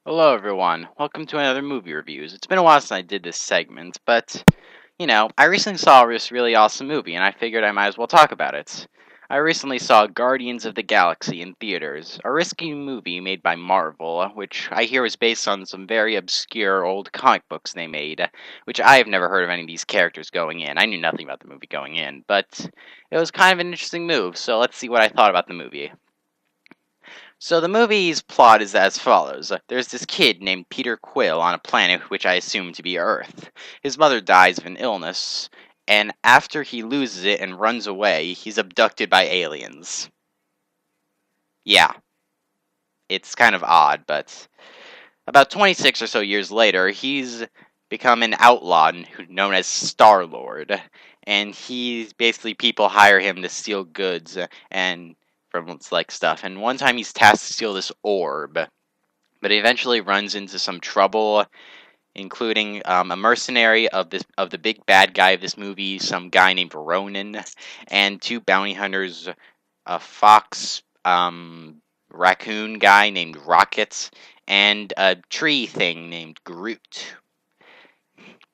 Hello everyone, welcome to another movie reviews. It's been a while since I did this segment, but, I recently saw this really awesome movie, and I figured I might as well talk about it. I recently saw Guardians of the Galaxy in theaters, a risky movie made by Marvel, which I hear was based on some very obscure old comic books they made, which I have never heard of any of these characters going in. I knew nothing about the movie going in, but it was kind of an interesting move, so let's see what I thought about the movie. So the movie's plot is as follows. There's this kid named Peter Quill on a planet which I assume to be Earth. His mother dies of an illness, and after he loses it and runs away, he's abducted by aliens. Yeah, it's kind of odd, but about 26 or so years later, he's become an outlaw known as Star-Lord, and basically people hire him to steal goods and from stuff. And one time he's tasked to steal this orb, but he eventually runs into some trouble, including a mercenary of the big bad guy of this movie, some guy named Ronan, and two bounty hunters, a fox raccoon guy named Rocket, and a tree thing named Groot.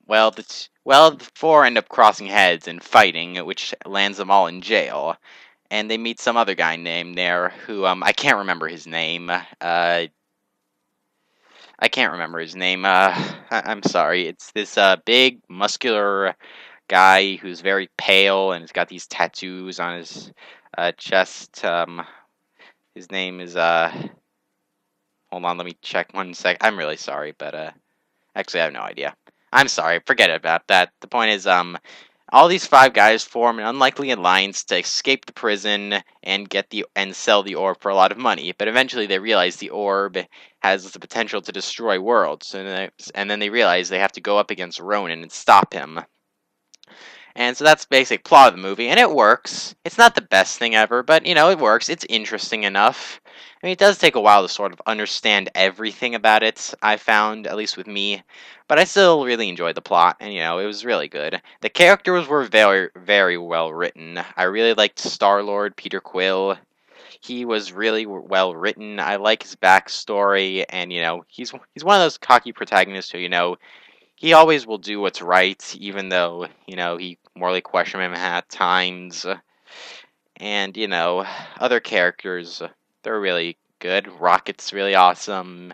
The four end up crossing heads and fighting, which lands them all in jail. And they meet some other guy named there who I can't remember his name. I can't remember his name. I'm sorry. It's this big, muscular guy who's very pale and has got these tattoos on his chest. His name is Hold on, let me check 1 sec. I'm really sorry, but actually, I have no idea. I'm sorry. Forget about that. The point is, all these five guys form an unlikely alliance to escape the prison and sell the orb for a lot of money. But eventually, they realize the orb has the potential to destroy worlds, and then they realize they have to go up against Ronan and stop him. And so that's the basic plot of the movie, and it works. It's not the best thing ever, but it works. It's interesting enough. I mean, it does take a while to sort of understand everything about it, I found, at least with me, but I still really enjoyed the plot, and it was really good. The characters were very, very well written. I really liked Star-Lord, Peter Quill. He was really well written. I like his backstory, and he's one of those cocky protagonists who he always will do what's right, even though, he morally question him at times. And, other characters, they're really good. Rocket's really awesome.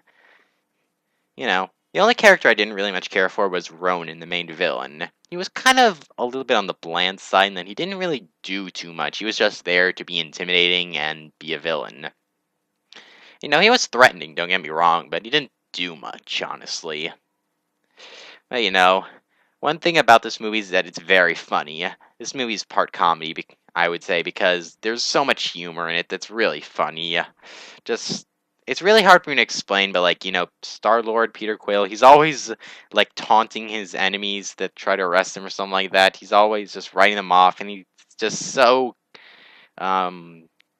The only character I didn't really much care for was Ronan, the main villain. He was kind of a little bit on the bland side, and then he didn't really do too much. He was just there to be intimidating and be a villain. He was threatening, don't get me wrong, but he didn't do much, honestly. But, one thing about this movie is that it's very funny. This movie's part comedy, I would say, because there's so much humor in it that's really funny. Just, it's really hard for me to explain, but Star-Lord, Peter Quill, he's always taunting his enemies that try to arrest him or something like that. He's always just writing them off, and he's just so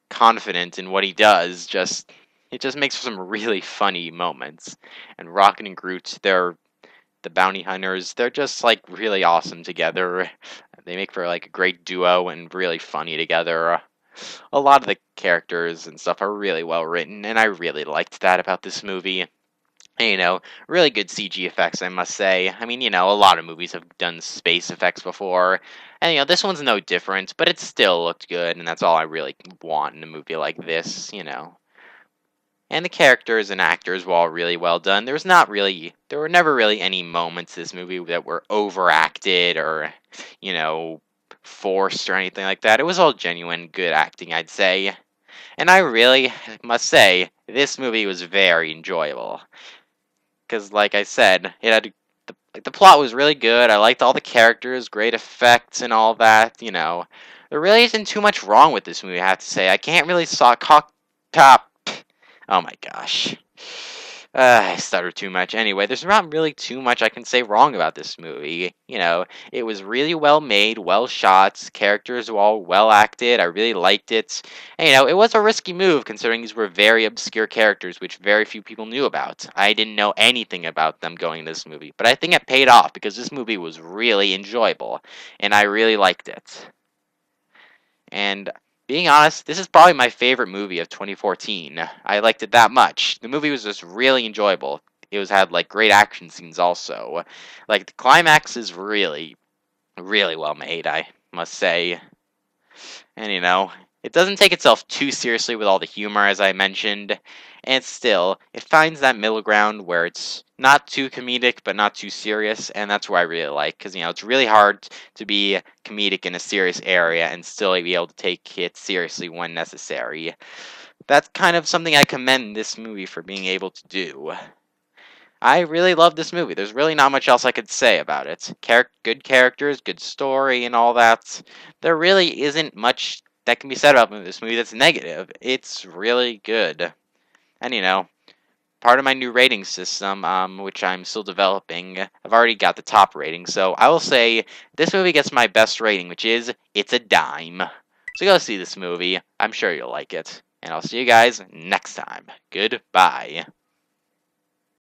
confident in what he does. It just makes for some really funny moments. And Rocket and Groot, the bounty hunters, they're just really awesome together. They make for a great duo and really funny together. A lot of the characters and stuff are really well written, and I really liked that about this movie. And, really good CG effects, I must say. I mean, a lot of movies have done space effects before, and this one's no different, but it still looked good, and that's all I really want in a movie like this. And the characters and actors were all really well done. There were never really any moments in this movie that were overacted or, forced or anything like that. It was all genuine, good acting, I'd say. And I really must say, this movie was very enjoyable. Because, like I said, the plot was really good. I liked all the characters, great effects, and all that. There really isn't too much wrong with this movie, I have to say. I can't really saw cock top. Oh my gosh. I stutter too much. Anyway, there's not really too much I can say wrong about this movie. It was really well made, well shot, characters were all well acted, I really liked it. And, it was a risky move considering these were very obscure characters which very few people knew about. I didn't know anything about them going into this movie, but I think it paid off because this movie was really enjoyable, and I really liked it. And being honest, this is probably my favorite movie of 2014. I liked it that much. The movie was just really enjoyable. It was had like great action scenes also. Like the climax is really, really well made, I must say. And it doesn't take itself too seriously with all the humor, as I mentioned, and still, it finds that middle ground where it's not too comedic but not too serious, and that's what I really like, because it's really hard to be comedic in a serious area and still be able to take it seriously when necessary. That's kind of something I commend this movie for being able to do. I really love this movie. There's really not much else I could say about it. Good characters, good story, and all that. There really isn't much that can be said about this movie that's negative. It's really good. And part of my new rating system, which I'm still developing, I've already got the top rating. So I will say this movie gets my best rating, which is it's a dime. So go see this movie. I'm sure you'll like it. And I'll see you guys next time. Goodbye.